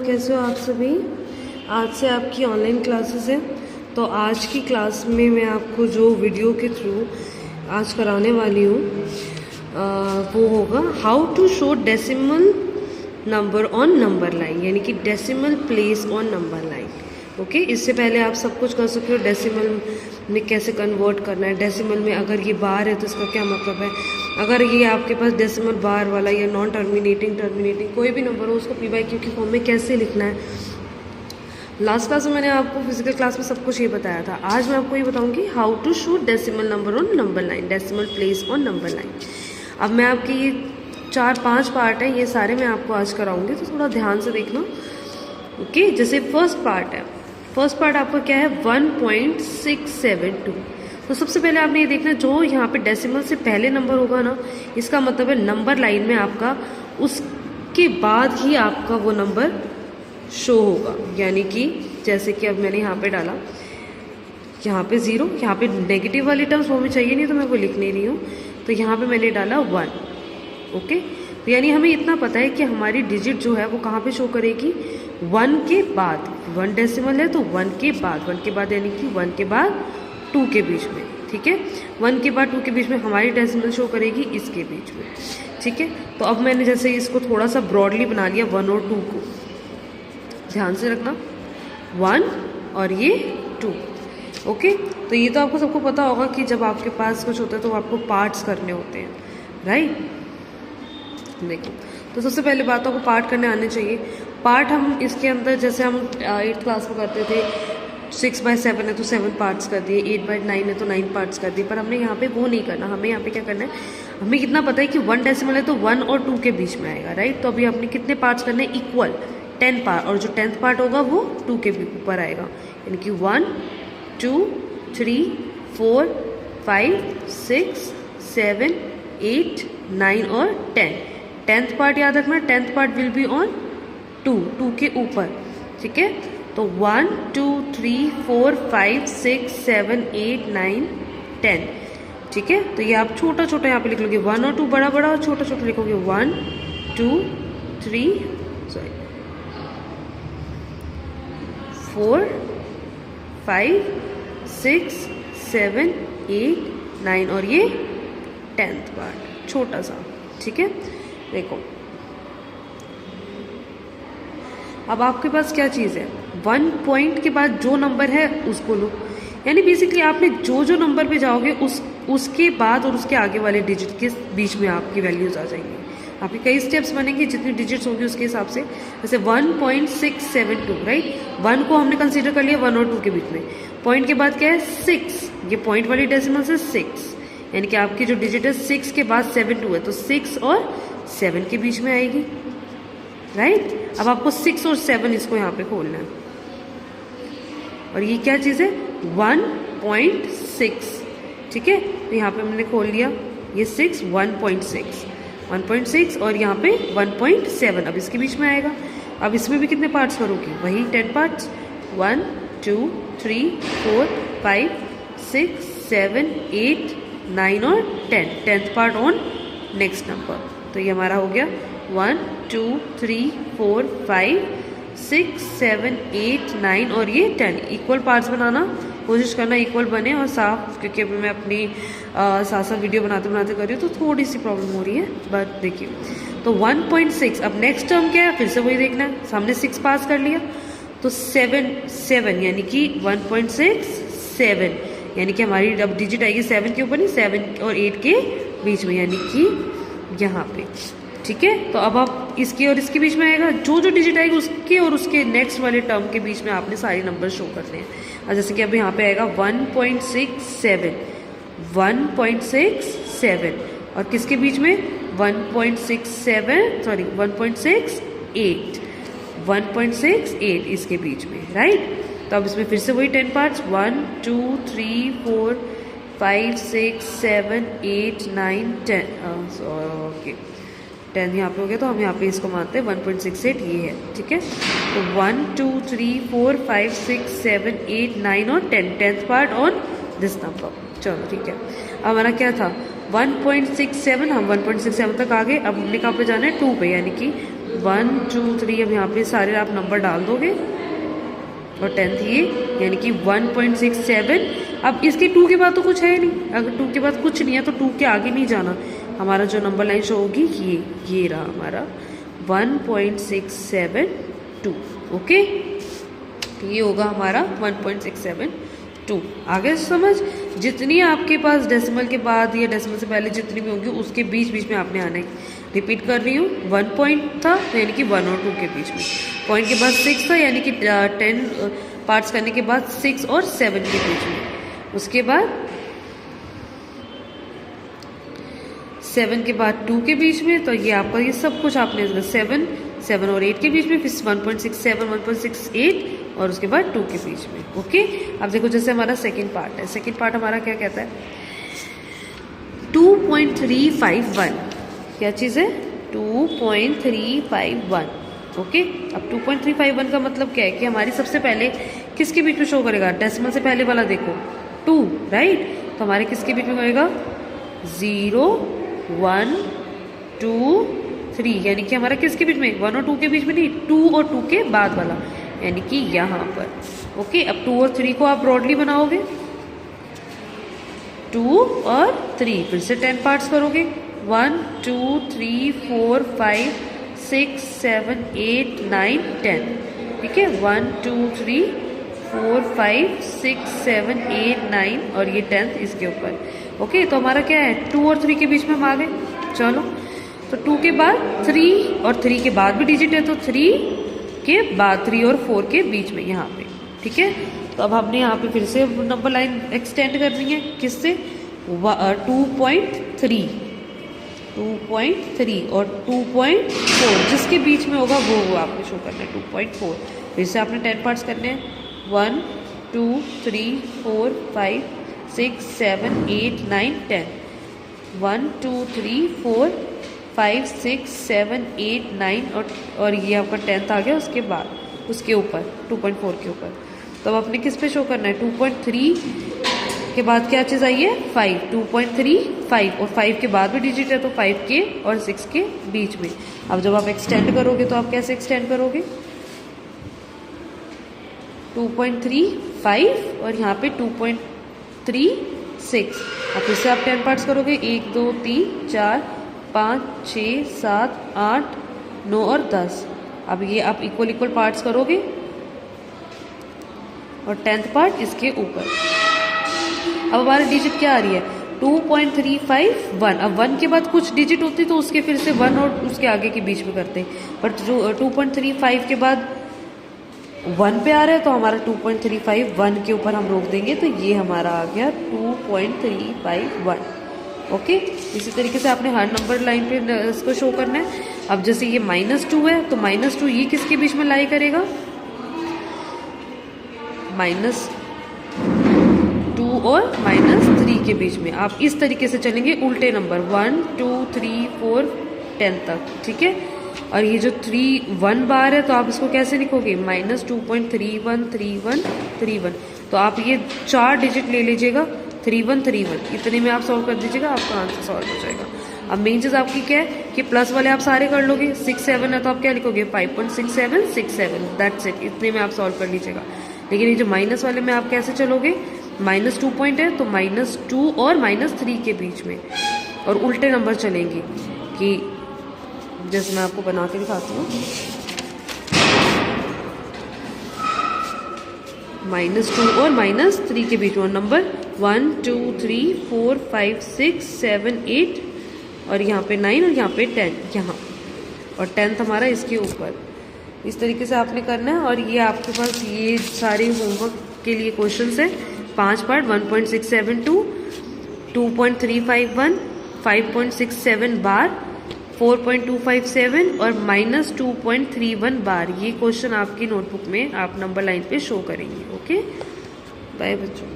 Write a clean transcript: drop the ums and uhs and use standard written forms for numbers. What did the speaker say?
कैसे हो आप सभी। आज से आपकी ऑनलाइन क्लासेस है। तो आज की क्लास में मैं आपको जो वीडियो के थ्रू आज कराने वाली हूँ वो होगा how to show decimal number on number line, यानी कि decimal place on number line. Okay, इससे पहले आप सब कुछ कर सकते हो। डेसिमल में कैसे कन्वर्ट करना है, डेसिमल में अगर ये बार है तो इसका क्या मतलब है, अगर ये आपके पास डेसिमल बार वाला या नॉन टर्मिनेटिंग कोई भी नंबर हो उसको पी बाई क्यू की फॉर्म में कैसे लिखना है। लास्ट क्लास में मैंने आपको फिजिकल क्लास में सब कुछ ये बताया था। आज मैं आपको ये बताऊंगी how to show decimal number on number line, decimal place on number line. अब मैं आपकी ये 4-5 पार्ट है, ये सारे मैं आपको आज कराऊंगी, तो थोड़ा ध्यान से देखना। ओके, जैसे फर्स्ट पार्ट आपका क्या है 1.672। तो सबसे पहले आपने ये देखना जो यहाँ पे डेसिमल से पहले नंबर होगा ना, इसका मतलब है नंबर लाइन में आपका उसके बाद ही आपका वो नंबर शो होगा। यानी कि जैसे कि अब मैंने यहाँ पे डाला, यहाँ पे 0, यहाँ पे नेगेटिव वाली टर्म्स वो भी चाहिए नहीं तो मैं वो लिख नहीं रही हूँ। तो यहाँ पे मैंने डाला 1। ओके, तो यानी हमें इतना पता है कि हमारी डिजिट जो है वो कहाँ पे शो करेगी, 1 के बाद। 1 डेसिमल है तो 1 के बाद यानी कि 1 के बाद 2 के बीच में। ठीक है, 1 के बाद 2 के बीच में हमारी डेसिमल शो करेगी इसके बीच में। ठीक है, तो अब मैंने जैसे इसको थोड़ा सा ब्रॉडली बना लिया 1 और 2 को, ध्यान से रखना 1 और ये 2। ओके, तो ये तो आपको सबको पता होगा कि जब आपके पास कुछ होता है तो आपको पार्ट्स करने होते हैं, राइट। देखो, तो सबसे पहले बात तो आपको पार्ट करने आने चाहिए। पार्ट हम इसके अंदर जैसे हम 8th क्लास में करते थे, 6/7 है तो 7 पार्ट्स कर दिए, 8/9 है तो 9 पार्ट्स कर दिए। पर हमने यहाँ पे वो नहीं करना। हमें यहाँ पे क्या करना है, हमें कितना पता है कि 1 डेसिमल है तो 1 और 2 के बीच में आएगा, राइट। तो अभी हमने कितने पार्ट्स करने हैं, इक्वल 10 पार्ट, और जो 10th पार्ट होगा वो 2 के ऊपर आएगा। यानी कि 1 2 3 4 5 6 7 8 9 और 10। 10th पार्ट याद रखना, 10th part will be on 2 के ऊपर। ठीक है, तो 1 2 3 4 5 6 7 8 9 10। ठीक है, तो ये आप छोटा छोटा यहाँ पे लिख लोगे, 1 और 2 बड़ा बड़ा और छोटा छोटा लिखोगे, 1 2 3 4 5 6 7 8 9 और ये 10th पार्ट छोटा सा। ठीक है, देखो अब आपके पास क्या चीज़ है, 1 पॉइंट के बाद जो नंबर है उसको लो। यानी बेसिकली आपने जो नंबर पे जाओगे उसके बाद और उसके आगे वाले डिजिट के बीच में आपकी वैल्यूज आ जाएंगी। आपके कई स्टेप्स बनेंगे, जितनी डिजिट्स होंगी उसके हिसाब से। जैसे 1.672, राइट। 1 को हमने कंसीडर कर लिया 1 और 2 के बीच में। पॉइंट के बाद क्या है 6, ये पॉइंट वाली डेसिमल से 6, यानी कि आपकी जो डिजिट है 6 के बाद 72 है तो 6 और 7 के बीच में आएगी, राइट। अब आपको 6 और 7 इसको यहाँ पे खोलना है, और ये क्या चीज़ है 1.6। ठीक है, तो यहाँ पे हमने खोल लिया ये 6 1.6 और यहाँ पे 1.7। अब इसके बीच में आएगा। अब इसमें भी कितने पार्ट्स करोगे, वही 10 पार्ट्स, 1 2 3 4 5 6 7 8 9 और 10। 10th part on next number. तो ये हमारा हो गया 1 2 3 4 5 6 7 8 9 और ये 10। इक्वल पार्ट्स बनाना, कोशिश करना इक्वल बने और साफ, क्योंकि अभी मैं अपनी साथ वीडियो बनाते बनाते कर रही हूँ तो थोड़ी सी प्रॉब्लम हो रही है। बट देखिए, तो 1.6। अब नेक्स्ट टर्म क्या है, फिर से वही देखना है। हमने 6 पास कर लिया तो 7 यानी कि 1.67, यानी कि हमारी अब डिजिट आएगी 7 के ऊपर नहीं, 7 और 8 के बीच में, यानी कि यहाँ पे। ठीक है, तो अब आप इसके और इसके बीच में आएगा, जो डिजिट आएगी उसके और उसके नेक्स्ट वाले टर्म के बीच में आपने सारे नंबर शो करने हैं। और जैसे कि अब यहाँ पे आएगा 1.67 और किसके बीच में 1.68 इसके बीच में, राइट। तो अब इसमें फिर से वही 10 पार्ट्स, 1 2 3 4 5 6 7 8 9 10। ओके, 10 यहाँ पे हो गया, तो हम यहाँ पे इसको मानते हैं 1.68 ये है। ठीक है, तो 1 2 3 4 5 6 7 8 9 और 10। 10th part on this number. चलो ठीक है, अब हमारा क्या था 1.67, हम 1.67 तक आ गए। अब हमने कहाँ पे जाना है 2 पे, यानी कि 1 2 3, अब यहाँ पे सारे आप नंबर डाल दोगे और 10th ये यानी कि 1.67। अब इसके 2 के बाद तो कुछ है नहीं, अगर 2 के बाद कुछ नहीं है तो 2 के आगे नहीं जाना। हमारा जो नंबर लाइन शो होगी ये रहा हमारा 1.672। ओके, ये होगा हमारा 1.672। आगे समझ, जितनी आपके पास डेसिमल के बाद या डेसिमल से पहले जितनी भी होंगी उसके बीच बीच में आपने आना है। रिपीट कर रही हूँ, 1 पॉइंट था तो यानी कि 1 और 2 के बीच में, पॉइंट के बाद 6 था यानी कि 10 पार्ट्स करने के बाद 6 और 7 के बीच में, उसके बाद 7 के बाद 2 के बीच में। तो ये आपका ये सब कुछ आपने 7 और 8 के बीच में, फिर 1.67 1.68 और उसके बाद 2 के बीच में। ओके, अब देखो जैसे हमारा सेकंड पार्ट है, सेकंड पार्ट हमारा क्या कहता है, 2.351। क्या चीज़ है, 2.351। ओके, अब 2.351 का मतलब क्या है कि हमारी सबसे पहले किसके बीच में शो करेगा, डेसिमल से पहले वाला देखो 2, राइट, तो हमारे किसके बीच में होएगा 0 1 2 3, यानी कि हमारा किसके बीच में, 1 और 2 के बीच में नहीं, 2 और 2 के बाद वाला, यानी कि यहाँ पर। ओके, अब 2 और 3 को आप ब्रॉडली बनाओगे, 2 और 3, फिर से 10 पार्ट्स करोगे, 1 2 3 4 5 6 7 8 9 10। ठीक है, 1 2 3 4 5 6 7 8 9 और ये 10th इसके ऊपर। ओके, तो हमारा क्या है, 2 और 3 के बीच में हम आ गए। चलो, तो 2 के बाद 3 और 3 के बाद भी डिजिट है, तो 3 के बाद 3 और 4 के बीच में यहाँ पे। ठीक है, तो अब हमने यहाँ पे फिर से नंबर लाइन एक्सटेंड करनी है, किससे, 2.3 और 2.4 जिसके बीच में होगा वो आपने शो करना है, 2.4। फिर से आपने 10 पार्ट्स करने हैं, 1 2 3 4 5 6 7 8 9 10, 1 2 3 4 5 6 7 8 9 और ये आपका 10th आ गया, उसके बाद उसके ऊपर 2.4 के ऊपर। तो अब आपने किस पे शो करना है, 2.3 के बाद क्या चीज़ आई है, 5, 2.3 5 और 5 के बाद भी डिजिट है, तो 5 के और 6 के बीच में। अब जब आप एक्सटेंड करोगे तो आप कैसे एक्सटेंड करोगे, 2.35 और यहाँ पे 2.36। अब फिर से आप 10 पार्ट्स करोगे, 1 2 3 4 5 6 7 8 9 और 10। अब ये आप इक्वल पार्ट्स करोगे और 10th पार्ट इसके ऊपर। अब हमारी डिजिट क्या आ रही है, 2.351। अब 1 के बाद कुछ डिजिट होती तो उसके फिर से 1 और उसके आगे के बीच में करते, बट जो 2.35 के बाद 1 पे आ रहा है तो हमारा 2.35 1 के ऊपर हम रोक देंगे, तो ये हमारा आ गया 2.351। ओके, इसी तरीके से आपने हर नंबर लाइन पे इसको शो करना है। अब जैसे ये -2 है तो -2 ये किसके बीच में लाई करेगा, -2 और -3 के बीच में। आप इस तरीके से चलेंगे उल्टे नंबर 1 2 3 4 10 तक। ठीक है, और ये जो 1 बार है तो आप इसको कैसे लिखोगे, -2.313131। तो आप ये 4 डिजिट ले लीजिएगा, 3131, इतने में आप सॉल्व कर दीजिएगा, आपका आंसर सॉल्व हो जाएगा। अब मेन चीज़ आपकी क्या है कि प्लस वाले आप सारे कर लोगे, 6 7 है तो आप क्या लिखोगे, 5.6767, दैट्स इट, इतने में आप सॉल्व कर लीजिएगा। लेकिन ये जो माइनस वाले में आप कैसे चलोगे, -2 पॉइंट है तो -2 और -3 के बीच में, और उल्टे नंबर चलेंगे, कि जैसे मैं आपको बना के दिखाती हूँ, -2 और -3 के बीच में नंबर 1 2 3 4 5 6 7 8 और यहाँ पे 9 और यहाँ पे 10, यहाँ और 10th हमारा इसके ऊपर। इस तरीके से आपने करना है। और ये आपके पास ये सारे होमवर्क के लिए क्वेश्चंस है, 5 पार्ट, 1.672, 2.351, 5.67 बार, 4.257 और -2.31 बार। ये क्वेश्चन आपकी नोटबुक में आप नंबर लाइन पे शो करेंगे। ओके, बाय बच्चों।